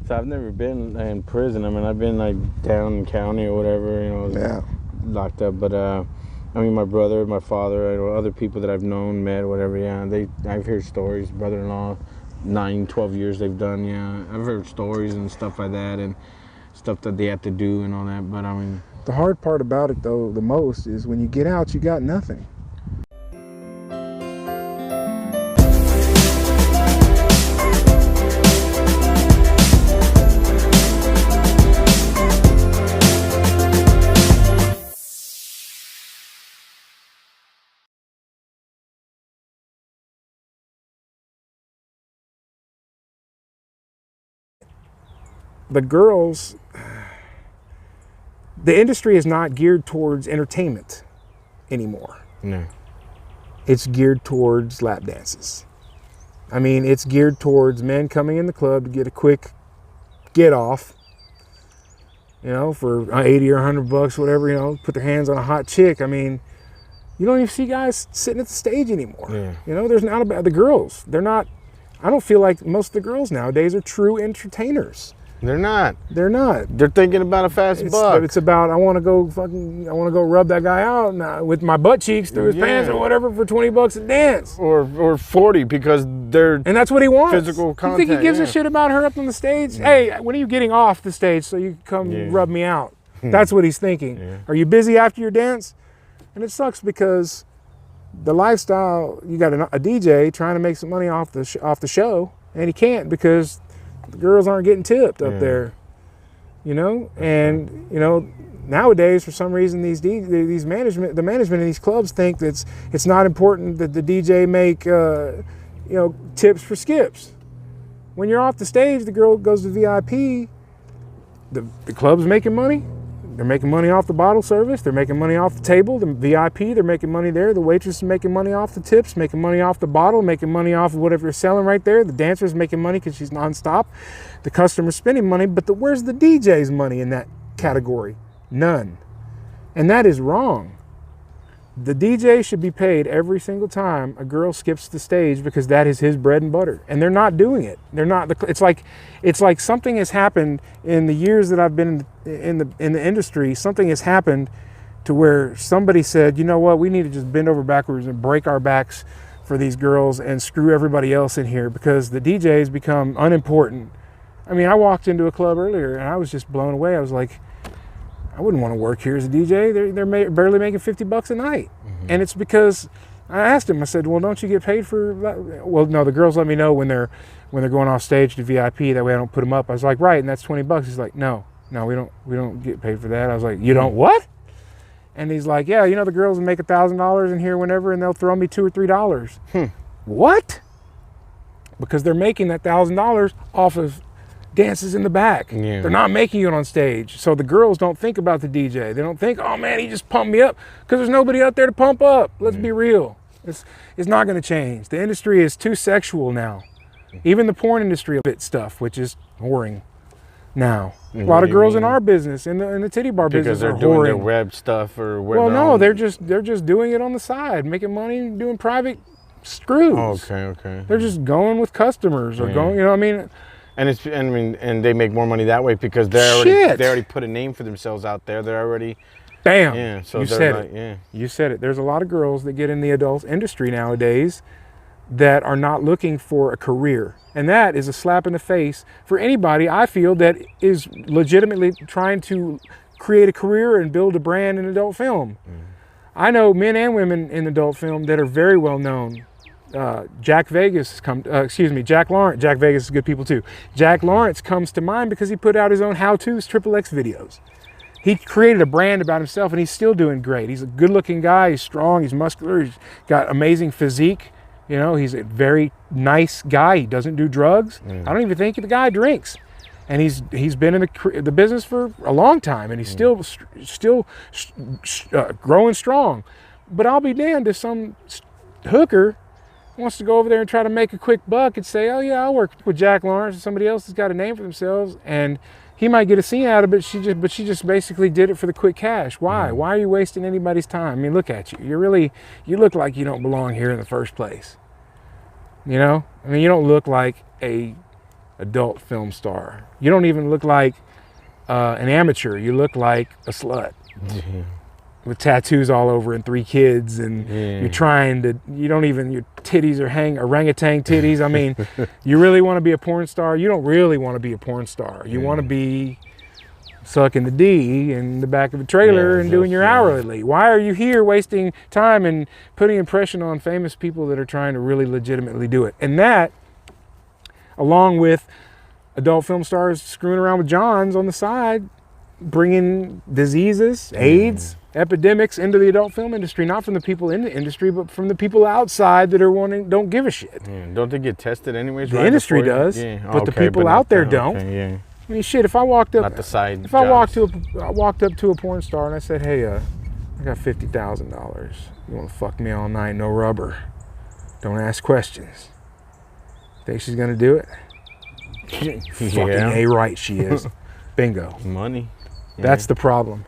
So I've never been in prison. I mean, I've been like down county or whatever, you know, locked up. But I mean, my brother, my father, other people that I've known, met, whatever. Yeah, I've heard stories. Brother-in-law, 9, 12 years they've done. Yeah, I've heard stories and stuff like that, and stuff that they have to do and all that. But I mean, the hard part about it though, the most, is when you get out, you got nothing. The girls, the industry is not geared towards entertainment anymore. no. It's geared towards lap dances. I mean, it's geared towards men coming in the club to get a quick get off, you know, for 80 or 100 bucks, whatever, you know, put their hands on a hot chick. I mean, you don't even see guys sitting at the stage anymore. Yeah. You know, there's not about the girls. They're not, I don't feel like most of the girls nowadays are true entertainers. They're not. They're not. They're thinking about a fast buck. It's about, I want to go rub that guy out with my butt cheeks through his pants or whatever for 20 bucks a dance. Or 40 because they're and that's what he wants. Physical contact. You think he gives a shit about her up on the stage? Hey, when are you getting off the stage so you can come rub me out? That's what he's thinking. Yeah. Are you busy after your dance? And it sucks because the lifestyle, you got a DJ trying to make some money off the show, and he can't because the girls aren't getting tipped up there, you know. And you know, nowadays for some reason the management in these clubs think that it's not important that the DJ make you know, tips for skips. When you're off the stage, the girl goes to VIP. The club's making money. They're making money off the bottle service. They're making money off the table. The VIP, they're making money there. The waitress is making money off the tips, making money off the bottle, making money off of whatever you're selling right there. The dancer's making money because she's nonstop. The customer's spending money, but where's the DJ's money in that category? None. And that is wrong. The DJ should be paid every single time a girl skips the stage because that is his bread and butter. And they're not doing it. They're not. It's like something has happened in the years that I've been in the industry. Something has happened to where somebody said, you know what, we need to just bend over backwards and break our backs for these girls and screw everybody else in here because the DJs become unimportant. I mean, I walked into a club earlier and I was just blown away. I was like, I wouldn't want to work here as a DJ. They're barely making 50 bucks a night. Mm-hmm. And it's because I asked him, I said, well, don't you get paid for that? Well, no, the girls let me know when they're going off stage to VIP, that way I don't put them up. I was like, right, and that's 20 bucks. He's like, no, we don't get paid for that. I was like, you don't what? And he's like, yeah, you know, the girls make $1,000 in here whenever and they'll throw me $2 or $3. What? Because they're making that $1,000 off of dances in the back. Yeah. They're not making it on stage. So the girls don't think about the DJ. They don't think, oh man, he just pumped me up, because there's nobody out there to pump up. Let's be real. It's not going to change. The industry is too sexual now. Even the porn industry of it stuff, which is whoring now. A lot of girls in our business, in the titty bar business, are because they're doing whoring. their web stuff or well, no, they're just doing it on the side, making money, doing private screws. Okay. They're just going with customers or going, you know what I mean? And they make more money that way because they already put a name for themselves out there. They're already bam. Yeah, so you said it. Yeah. You said it. There's a lot of girls that get in the adult industry nowadays that are not looking for a career, and that is a slap in the face for anybody, I feel, that is legitimately trying to create a career and build a brand in adult film. I know men and women in adult film that are very well known. Jack Lawrence. Jack Vegas is good people too. Jack Lawrence comes to mind because he put out his own how-tos, XXX videos. He created a brand about himself, and he's still doing great. He's a good-looking guy. He's strong. He's muscular. He's got amazing physique. You know, he's a very nice guy. He doesn't do drugs. I don't even think the guy drinks. And he's been in the business for a long time, and he's still growing strong. But I'll be damned if some hooker wants to go over there and try to make a quick buck and say, oh yeah, I'll work with Jack Lawrence, and somebody else has got a name for themselves, and he might get a scene out of it, but she just basically did it for the quick cash. Why? Why are you wasting anybody's time? I mean, look at you. You look like you don't belong here in the first place. You know? I mean, you don't look like a adult film star. You don't even look like an amateur. You look like a slut. With tattoos all over and 3 kids, and you're trying to, your titties are orangutan titties. I mean, you really want to be a porn star? You don't really want to be a porn star. You want to be sucking the D in the back of a trailer and doing your hourly. Why are you here wasting time and putting impression on famous people that are trying to really legitimately do it? And that, along with adult film stars screwing around with Johns on the side, bringing diseases, AIDS, epidemics into the adult film industry, not from the people in the industry, but from the people outside that don't give a shit. Don't they get tested anyways? The industry does, but the people out there don't. I mean, shit, if I walked up, not the side if I walked up to a porn star and I said, hey, I got $50,000. You want to fuck me all night, no rubber. Don't ask questions. Think she's gonna do it? Fucking A right she is. Bingo. Money. That's the problem.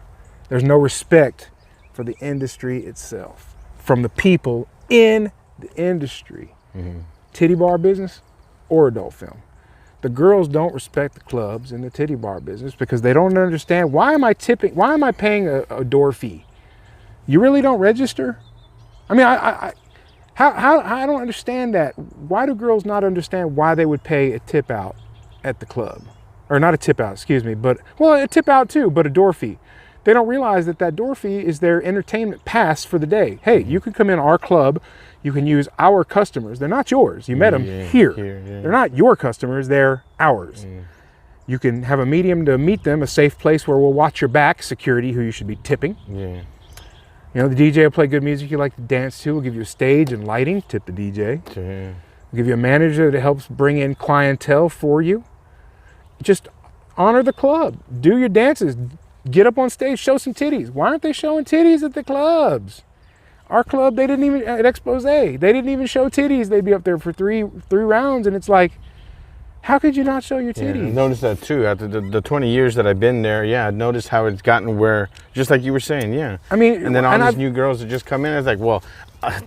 There's no respect for the industry itself from the people in the industry. Titty bar business or adult film. The girls don't respect the clubs in the titty bar business because they don't understand, why am I paying a door fee? You really don't register? I mean, I don't understand that. Why do girls not understand why they would pay a tip out at the club? Or not a tip out, excuse me, but, well, a tip out too, but a door fee. They don't realize that door fee is their entertainment pass for the day. Hey, you can come in our club, you can use our customers. They're not yours. You met them here. They're not your customers, they're ours. You can have a medium to meet them, a safe place where we'll watch your back, security who you should be tipping. You know, the DJ will play good music you like to dance to. We'll give you a stage and lighting, tip the DJ. We'll give you a manager that helps bring in clientele for you. Just honor the club. Do your dances. Get up on stage, show some titties. Why aren't they showing titties at the clubs? Our club, they didn't even, at Expose, they didn't even show titties. They'd be up there for three rounds, and it's like, how could you not show your titties? I noticed that too. After the 20 years that I've been there, I noticed how it's gotten where, just like you were saying, I mean, and then all these new girls that just come in, it's like, well,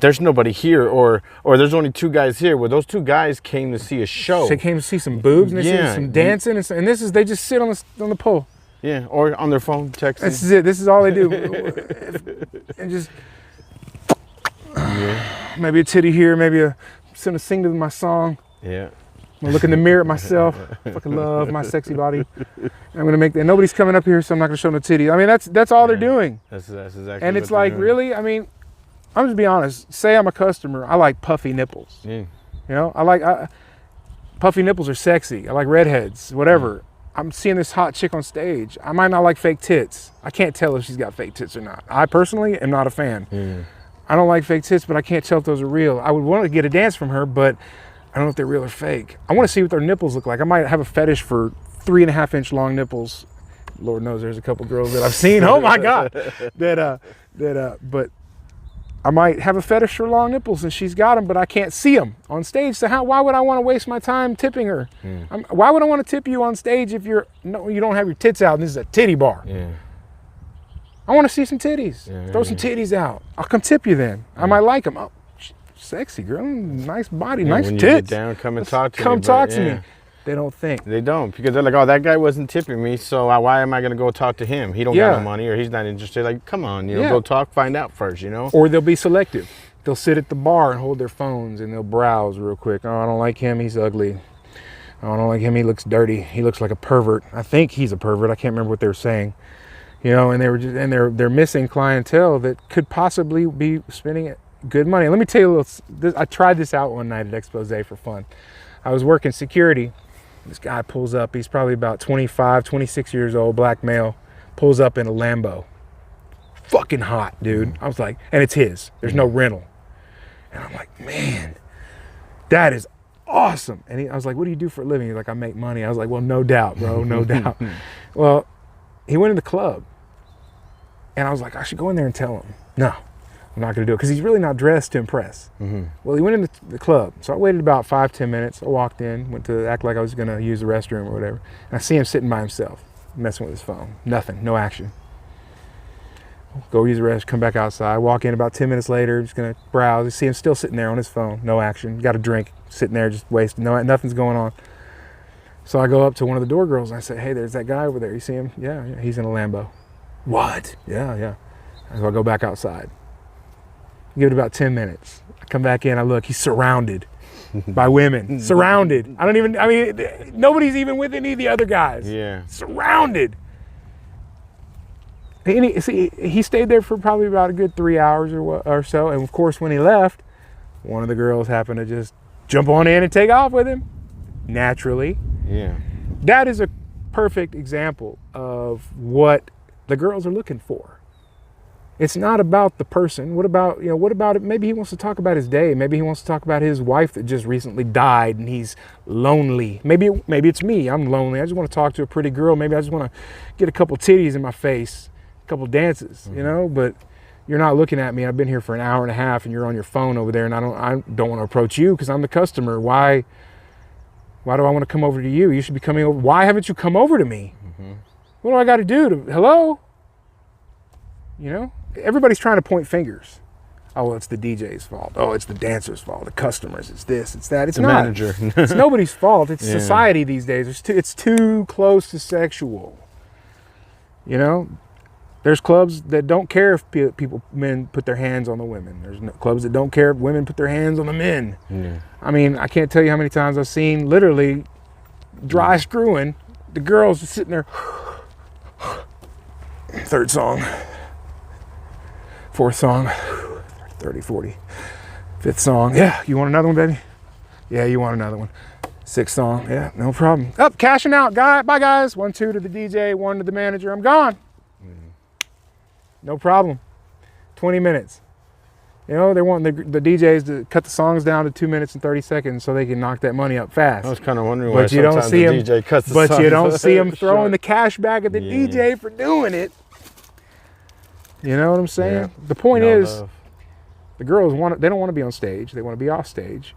there's nobody here, or there's only 2 guys here. Well, those 2 guys came to see a show. They came to see some boobs, and they see some dancing, and this is, they just sit on the pole. Or on their phone texting. This is it. This is all they do. And just maybe a titty here, maybe I'm gonna sing to my song. I'm gonna look in the mirror at myself. Fucking love my sexy body. I'm gonna make that. Nobody's coming up here, so I'm not gonna show no titties. I mean, that's all they're doing. That's exactly. And it's like, really? I mean, I'm just be honest. Say I'm a customer. I like puffy nipples. You know, puffy nipples are sexy. I like redheads. Whatever. I'm seeing this hot chick on stage. I might not like fake tits. I can't tell if she's got fake tits or not. I personally am not a fan. I don't like fake tits, but I can't tell if those are real. I would want to get a dance from her, but I don't know if they're real or fake. I want to see what their nipples look like. I might have a fetish for 3.5-inch long nipples. Lord knows there's a couple girls that I've seen. Oh my God. But I might have a fetish for long nipples, and she's got them, but I can't see them on stage. So why would I want to waste my time tipping her? Why would I want to tip you on stage if you don't have your tits out and this is a titty bar? I want to see some titties. Throw some titties out. I'll come tip you then. I might like them. Oh, sexy girl, nice body, nice when tits. You get down, come and talk to me. Come talk to me. They don't think. They don't, because they're like, oh, that guy wasn't tipping me, so why am I going to go talk to him? He don't got no money, or he's not interested. Like, come on, go talk, find out first, Or they'll be selective. They'll sit at the bar and hold their phones, and they'll browse real quick. Oh, I don't like him, he's ugly. Oh, I don't like him, he looks dirty. He looks like a pervert. I think he's a pervert. I can't remember what they were saying. And they're missing clientele that could possibly be spending good money. Let me tell you a little. I tried this out one night at Expose for fun. I was working security. This guy pulls up. He's probably about 25, 26 years old, black male. Pulls up in a Lambo. Fucking hot, dude. I was like, and it's his. There's no rental. And I'm like, man, that is awesome. And I was like, what do you do for a living? He's like, I make money. I was like, well, no doubt, bro, no doubt. Well, he went in the club. And I was like, I should go in there and tell him. No, I'm not going to do it, because he's really not dressed to impress. Well, he went in the club. So I waited about 5-10 minutes. I walked in, went to act like I was going to use the restroom or whatever. And I see him sitting by himself, messing with his phone. Nothing, no action. Go use the restroom, come back outside. Walk in about 10 minutes later, just going to browse. You see him still sitting there on his phone, no action. Got a drink, sitting there just wasting, nothing's going on. So I go up to one of the door girls and I say, hey, there's that guy over there. You see him? Yeah, he's in a Lambo. What? Yeah. So I go back outside. Give it about 10 minutes. I come back in, I look, he's surrounded by women. Surrounded. Nobody's even with any of the other guys. Yeah. Surrounded. And he stayed there for probably about a good 3 hours or so. And of course, when he left, one of the girls happened to just jump on in and take off with him. Naturally. Yeah. That is a perfect example of what the girls are looking for. It's not about the person. What about it? Maybe he wants to talk about his day. Maybe he wants to talk about his wife that just recently died and he's lonely. Maybe it's me. I'm lonely. I just want to talk to a pretty girl. Maybe I just want to get a couple titties in my face, a couple dances, but you're not looking at me. I've been here for an hour and a half and you're on your phone over there and I don't want to approach you because I'm the customer. Why do I want to come over to you? You should be coming over. Why haven't you come over to me? What do I got to do? Hello? Everybody's trying to point fingers. Oh, well, it's the DJ's fault. Oh, it's the dancer's fault. The customers. It's this. It's that. It's the not. Manager. It's nobody's fault. It's society these days. It's too close to sexual. There's clubs that don't care if men put their hands on the women. There's clubs that don't care if women put their hands on the men. Yeah. I can't tell you how many times I've seen literally dry screwing. The girls just sitting there. Third song. Fourth song. 30, 40. Fifth song. Yeah, you want another one, baby? Yeah, you want another one. Sixth song. Yeah, no problem. Up, cashing out. Bye, guys. 1, 2 to the DJ, 1 to the manager. I'm gone. No problem. 20 minutes. They want the DJs to cut the songs down to 2 minutes and 30 seconds so they can knock that money up fast. I was kind of wondering why you don't see the DJ cuts the songs. But you don't see them throwing the cash back at the DJ for doing it. You know what I'm saying? Yeah. The point is, the girls they don't want to be on stage. They want to be off stage.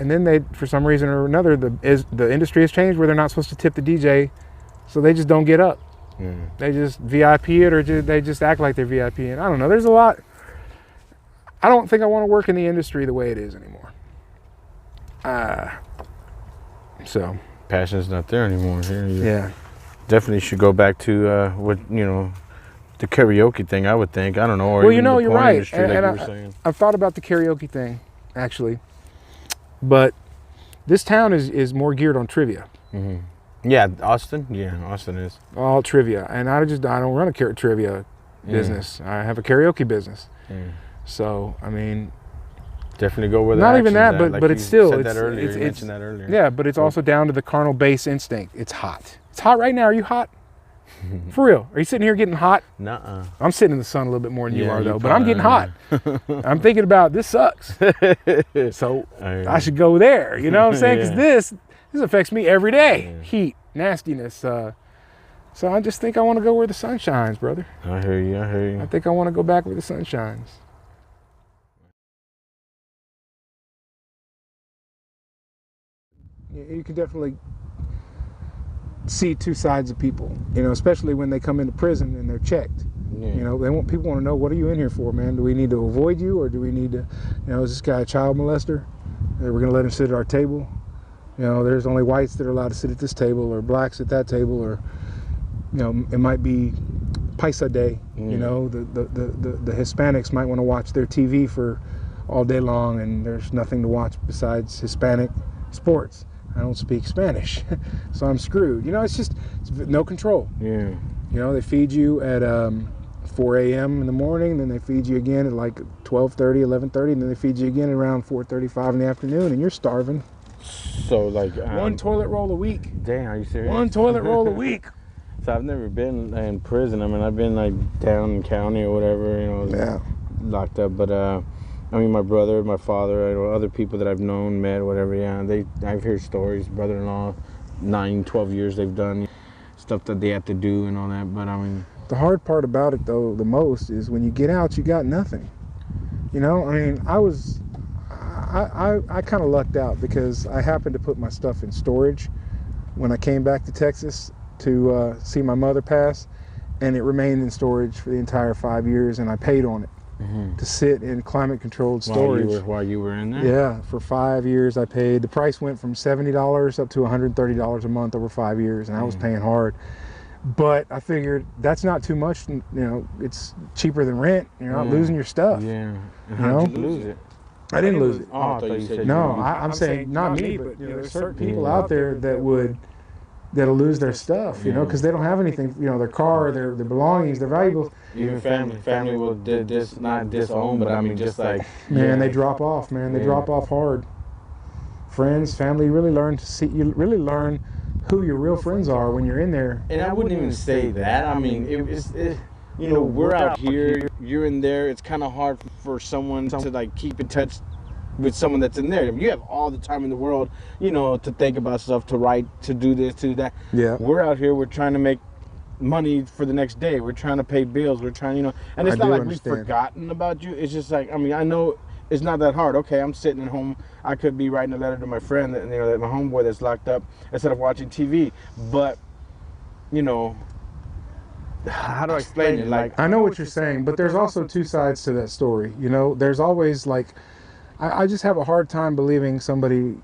And then they, for some reason or another, the industry has changed where they're not supposed to tip the DJ, so they just don't get up. They just VIP it or they just act like they're VIP. And I don't know. There's a lot. I don't think I want to work in the industry the way it is anymore. So passion's not there anymore. Yeah. Definitely should go back to the karaoke thing, I would think. I don't know. Or well, even the you're porn right. industry, like you were saying. I've thought about the karaoke thing, actually. But this town is more geared on trivia. Yeah, Austin? Yeah, Austin is. All trivia. And I don't run a trivia business. I have a karaoke business. So, definitely go where the not even that, but like but it's still said that earlier. You mentioned that earlier. Yeah, but it's also down to the carnal base instinct. It's hot. It's hot right now. Are you hot? For real? Are you sitting here getting hot? Nuh-uh. I'm sitting in the sun a little bit more than you are, though. But I'm getting hot. I'm thinking about this sucks. So I should go there. You know what I'm saying? Because this affects me every day. Heat, nastiness. So I just think I want to go where the sun shines, brother. I hear you. I think I want to go back where the sun shines. You can definitely see two sides of people, especially when they come into prison and they're checked. People want to know, what are you in here for, man? Do we need to avoid you, or do we need to, is this guy a child molester? We're going to let him sit at our table. There's only whites that are allowed to sit at this table, or blacks at that table, or, it might be Paisa Day. The Hispanics might want to watch their TV for all day long, and there's nothing to watch besides Hispanic sports. I don't speak Spanish, so I'm screwed. It's no control. Yeah. They feed you at 4 a.m. in the morning, then they feed you again at like 12:30, 11:30, and then they feed you again around 4:35 in the afternoon, and you're starving. So like one toilet roll a week. Damn, are you serious? One toilet roll a week. So I've never been in prison. I've been like down in county or whatever, locked up, but my brother, my father, other people that I've known, met, whatever, I've heard stories, brother-in-law, 9, 12 years they've done, stuff that they have to do and all that, but The hard part about it, though, the most, is when you get out, you got nothing. I kind of lucked out because I happened to put my stuff in storage when I came back to Texas to see my mother pass, and it remained in storage for the entire 5 years, and I paid on it. to sit in climate-controlled storage. While you were in there? Yeah, for 5 years I paid. The price went from $70 up to $130 a month over 5 years, and I was paying hard. But I figured that's not too much. You know, it's cheaper than rent. You're not losing your stuff. Yeah. You know? Did you lose it? I didn't lose it. Oh, I thought you said no, I'm saying not me, but you know, there's certain people out there that'll lose their stuff, you know, because they don't have anything, you know, their car, their belongings, their valuables. Even family will not disown, but I mean, just like man, they drop off, man. They drop off hard. Friends, family, you really learn who your real friends are when you're in there. And I wouldn't even say that. I mean, you know, we're out here, you're in there. It's kind of hard for someone to like keep in touch with someone that's in there. I mean, you have all the time in the world, you know, to think about stuff, to write, to do this, to do that. Yeah. We're out here, we're trying to make money for the next day. We're trying to pay bills. We're trying, you know, and it's not like we've forgotten about you. It's just like, I mean, I know it's not that hard. Okay, I'm sitting at home. I could be writing a letter to my friend, you know, my homeboy that's locked up, instead of watching TV. But, you know, how do I explain it? Like, I know what you're saying, but there's also two sides to that story. You know, there's always like, I just have a hard time believing somebody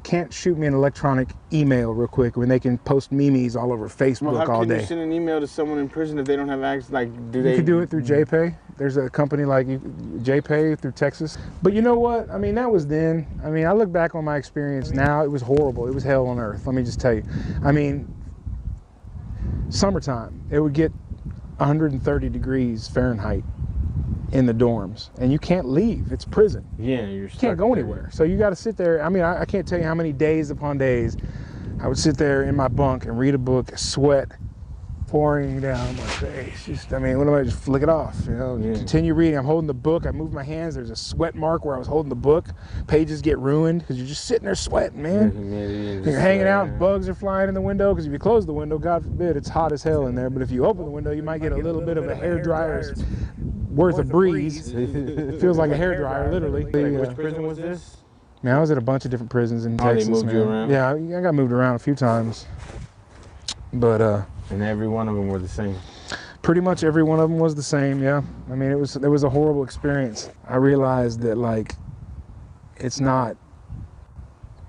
can't shoot me an electronic email real quick when they can post memes all over Facebook all day. How can you send an email to someone in prison if they don't have access? Like, you could do it through JPay. There's a company like JPay through Texas. But you know what? I mean, that was then. I mean, I look back on my experience now. It was horrible. It was hell on earth. Let me just tell you. I mean, summertime, it would get 130 degrees Fahrenheit in the dorms, and you can't leave. It's prison. Yeah, you can't go anywhere. So you got to sit there. I mean, I can't tell you how many days upon days I would sit there in my bunk and read a book, sweat pouring down my face. Just, I mean, what am I, just flick it off, you know? Yeah. Continue reading. I'm holding the book. I move my hands. There's a sweat mark where I was holding the book. Pages get ruined because you're just sitting there sweating, man. You're hanging out. Bugs are flying in the window because if you close the window, God forbid, it's hot as hell in there. But if you open the window, you might get a little bit of a hairdryer's worth of breeze. It feels like a hairdryer, literally. Which prison was this? Man, I was at a bunch of different prisons in Texas. They moved you around? Yeah, I got moved around a few times. But and every one of them were the same. Pretty much every one of them was the same. Yeah, I mean, it was a horrible experience. I realized that like, it's not.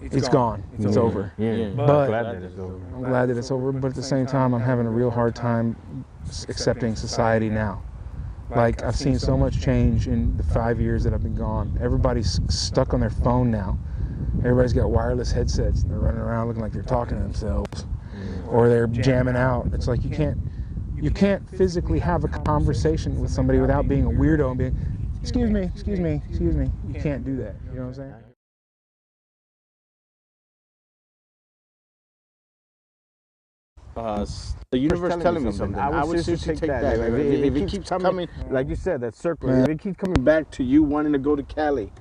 It's gone. It's over. Yeah. But I'm glad that it's over. I'm glad that it's over. But at the same time, I'm having a real hard time accepting society now. Like, I've seen so much change in the 5 years that I've been gone. Everybody's stuck on their phone now. Everybody's got wireless headsets and they're running around looking like they're talking to themselves. Or they're jamming out. It's like you can't physically have a conversation with somebody without being a weirdo and being, excuse me. You can't do that. You know what I'm saying? The universe telling me something. I would just take that. Like, if it keeps coming, like you said, that circle. If it keeps coming back to you wanting to go to Cali,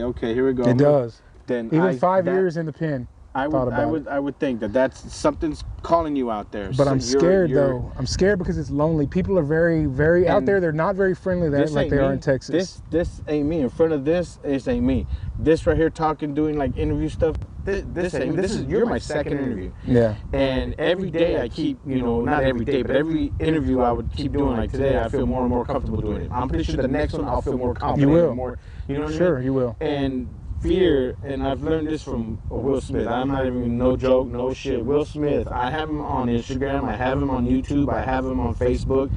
okay, here we go. It does. Then even 5 years in the pen. I would think that's something's calling you out there. But I'm scared though. I'm scared because it's lonely. People are very, very out there. They're not very friendly like they are in Texas. This ain't me. In front of this ain't me. This right here talking, doing like interview stuff. This ain't me. You're my second interview. Yeah. And every day I keep, you know, not every day, but every interview I would keep doing. Like today, I feel more and more comfortable doing it. I'm pretty sure the next one I'll feel more confident. You will. More, you know what I mean? Sure, you will. And fear, and I've learned this from Will Smith. I'm not even, no joke, no shit. Will Smith, I have him on Instagram, I have him on YouTube, I have him on Facebook.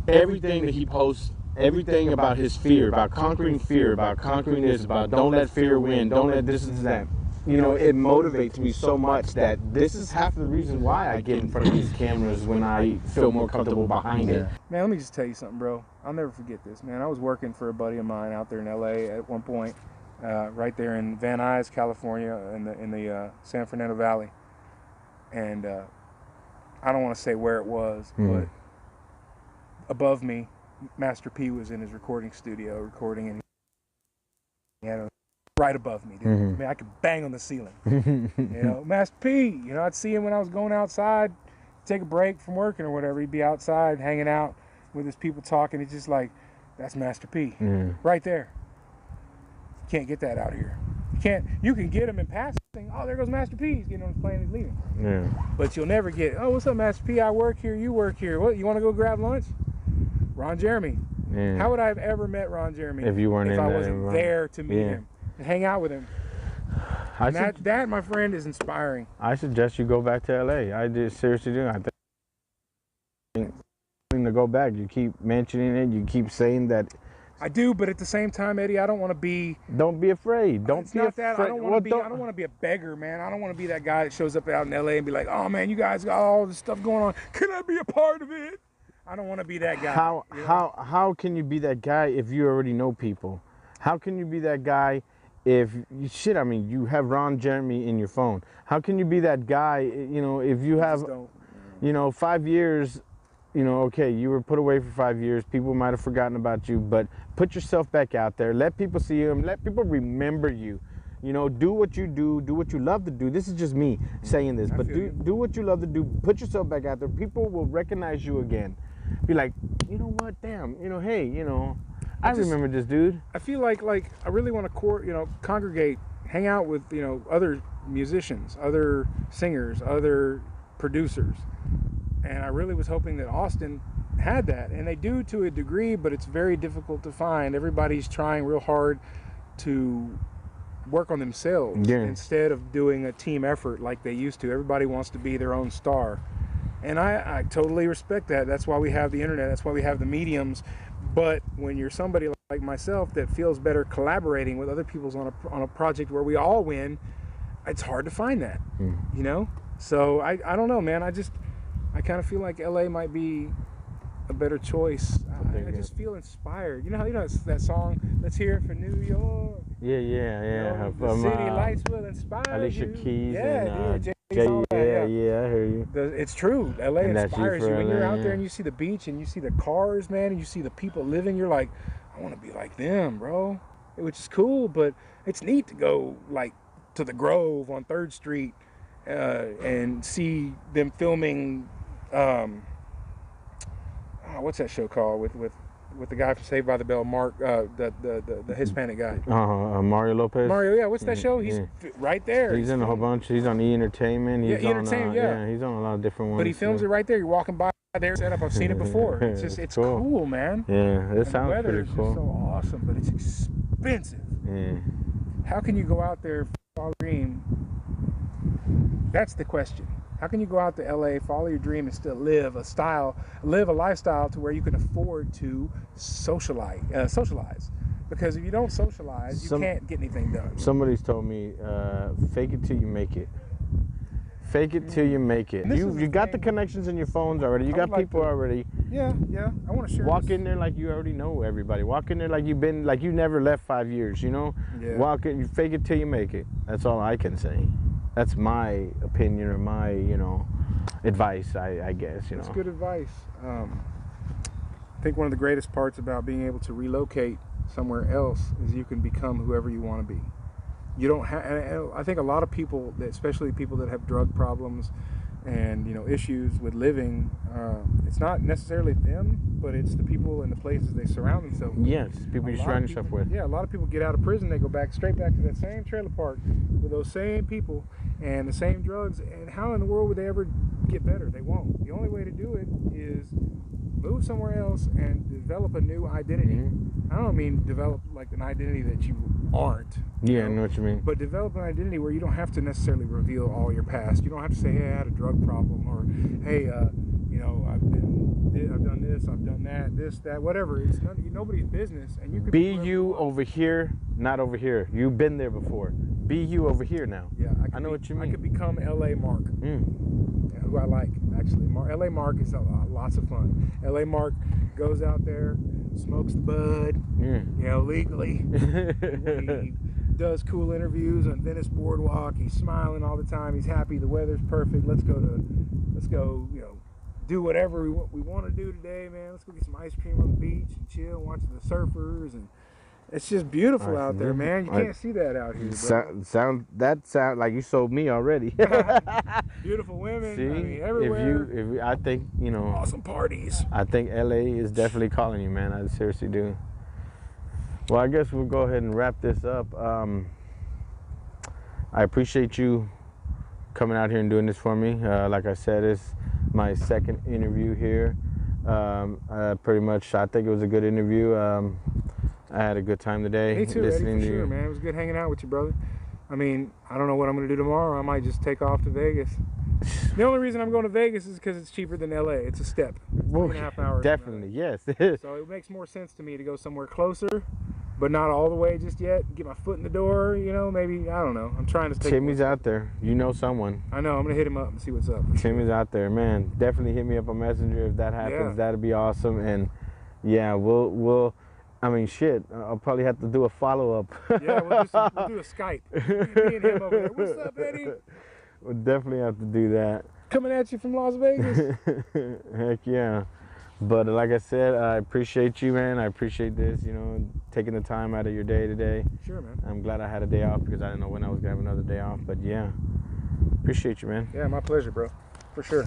Everything that he posts, everything about his fear, about conquering this, about don't let fear win, don't let this and that. You know, it motivates me so much that this is half the reason why I get in front of these cameras when I feel more comfortable behind it. Man, let me just tell you something, bro. I'll never forget this, man. I was working for a buddy of mine out there in LA at one point. Right there in Van Nuys, California, in the San Fernando Valley, and I don't want to say where it was, but above me, Master P was in his recording studio recording, and he had a right above me, dude. I mean, I could bang on the ceiling. You know, Master P. You know, I'd see him when I was going outside, take a break from working or whatever. He'd be outside hanging out with his people talking. It's just like, that's Master P, right there. Can't get that out here. You can get him in passing. Oh, there goes Master P. He's getting on his plane. He's leaving. Yeah. But you'll never get, oh, what's up, Master P? I work here. You work here. What? You want to go grab lunch? Ron Jeremy. Yeah. How would I have ever met Ron Jeremy if you weren't if in I that wasn't environment? there to meet him and hang out with him? And that, my friend, is inspiring. I suggest you go back to LA. I just seriously do. I think to go back. You keep mentioning it. You keep saying that. I do, but at the same time, Eddie, I don't want to be. Don't be afraid. Don't be afraid. I don't want to be. I don't want to be a beggar, man. I don't want to be that guy that shows up out in LA and be like, "Oh man, you guys got all this stuff going on. Can I be a part of it?" I don't want to be that guy. How can you be that guy if you already know people? How can you be that guy if I mean, you have Ron Jeremy in your phone. How can you be that guy? You know, if you have, 5 years. You know, okay, you were put away for 5 years. People might have forgotten about you, but put yourself back out there. Let people see you and let people remember you. You know, do what you do what you love to do. This is just me saying this, but do what you love to do. Put yourself back out there. People will recognize you again. Be like, you know what, damn, you know, hey, you know, I remember this dude. I feel like I really want to congregate, hang out with, other musicians, other singers, other producers. And I really was hoping that Austin had that. And they do to a degree, but it's very difficult to find. Everybody's trying real hard to work on themselves instead of doing a team effort like they used to. Everybody wants to be their own star. And I totally respect that. That's why we have the internet. That's why we have the mediums. But when you're somebody like myself that feels better collaborating with other people on a project where we all win, it's hard to find that, you know? So I don't know, man. I kind of feel like LA might be a better choice. I just feel inspired. You know it's that song, Let's Hear It for New York. Yeah. The city lights will inspire Alicia you. Keys and I hear you. It's true. LA And inspires you. When LA, you're out there and you see the beach and you see the cars, man, and you see the people living, you're like, I want to be like them, bro. Which is cool, but it's neat to go like to the Grove on 3rd Street and see them filming. What's that show called with the guy from Saved by the Bell, Mark, the Hispanic guy? Mario Lopez. Mario, yeah. What's that show? He's right there. He's in a whole bunch. He's on E! Entertainment. He's on, he's on a lot of different ones. But he films it right there. You're walking by there, set up. I've seen it before. It's cool, man. Yeah, that sounds pretty cool. The weather is just so awesome, but it's expensive. Yeah. How can you go out there, follow your dream? That's the question. How can you go out to LA, follow your dream, and still live a lifestyle to where you can afford to socialize? Because if you don't socialize, you can't get anything done. Somebody's told me, fake it till you make it. Fake it till you make it. You got the connections in your phones already. You got people already. Yeah. I want to share. Walk in there like you already know everybody. Walk in there like you never left 5 years. You know. Yeah. Walk in. You fake it till you make it. That's all I can say. That's my opinion or my, advice, I guess, That's good advice. I think one of the greatest parts about being able to relocate somewhere else is you can become whoever you want to be. You don't have, I think a lot of people, especially people that have drug problems and, issues with living, it's not necessarily them, but it's the people and the places they surround themselves with. Yes, people you surround yourself with. Yeah, a lot of people get out of prison, they go straight back to that same trailer park with those same people and the same drugs, and how in the world would they ever get better? They won't. The only way to do it is move somewhere else and develop a new identity. Mm-hmm. I don't mean develop like an identity that you aren't. I know what you mean. But develop an identity where you don't have to necessarily reveal all your past. You don't have to say, hey, I had a drug problem, or hey, I've done this, I've done that, this, that, whatever. It's nobody's business, and you can be you over here, not over here. You've been there before. Be you over here now. Yeah, I know what you mean. I could become LA Mark, who I like actually. LA Mark is lots of fun. LA Mark goes out there, smokes the bud, legally. He does cool interviews on Venice Boardwalk. He's smiling all the time. He's happy. The weather's perfect. Let's go, do whatever we want to do today, man. Let's go get some ice cream on the beach and chill and watch the surfers, and it's just beautiful out there, man. You can't see that out here, bro. Sound like you sold me already. Beautiful women. See, I mean, everywhere. I think awesome parties. I think LA is definitely calling you, man. I seriously do. Well, I guess we'll go ahead and wrap this up. I appreciate you coming out here and doing this for me. Like I said, it's my second interview here. Pretty much, I think it was a good interview. I had a good time today. Me too, Eddie, for sure, man. It was good hanging out with you, brother. I mean, I don't know what I'm going to do tomorrow. I might just take off to Vegas. The only reason I'm going to Vegas is because it's cheaper than LA. It's a step. 3.5 hours. Definitely, yes. So it makes more sense to me to go somewhere closer, but not all the way just yet. Get my foot in the door, you know, maybe, I don't know. I'm trying to take Timmy's out there. You know someone. I know. I'm going to hit him up and see what's up. Timmy's out there, man. Definitely hit me up on Messenger if that happens. Yeah. That'd be awesome. And yeah, we'll I mean, shit, I'll probably have to do a follow-up. Yeah, we'll do a Skype. Me and him over there. What's up, Eddie? We'll definitely have to do that. Coming at you from Las Vegas. Heck yeah. But like I said, I appreciate you, man. I appreciate this, you know, taking the time out of your day today. Sure, man. I'm glad I had a day off because I didn't know when I was going to have another day off. But yeah, appreciate you, man. Yeah, my pleasure, bro. For sure.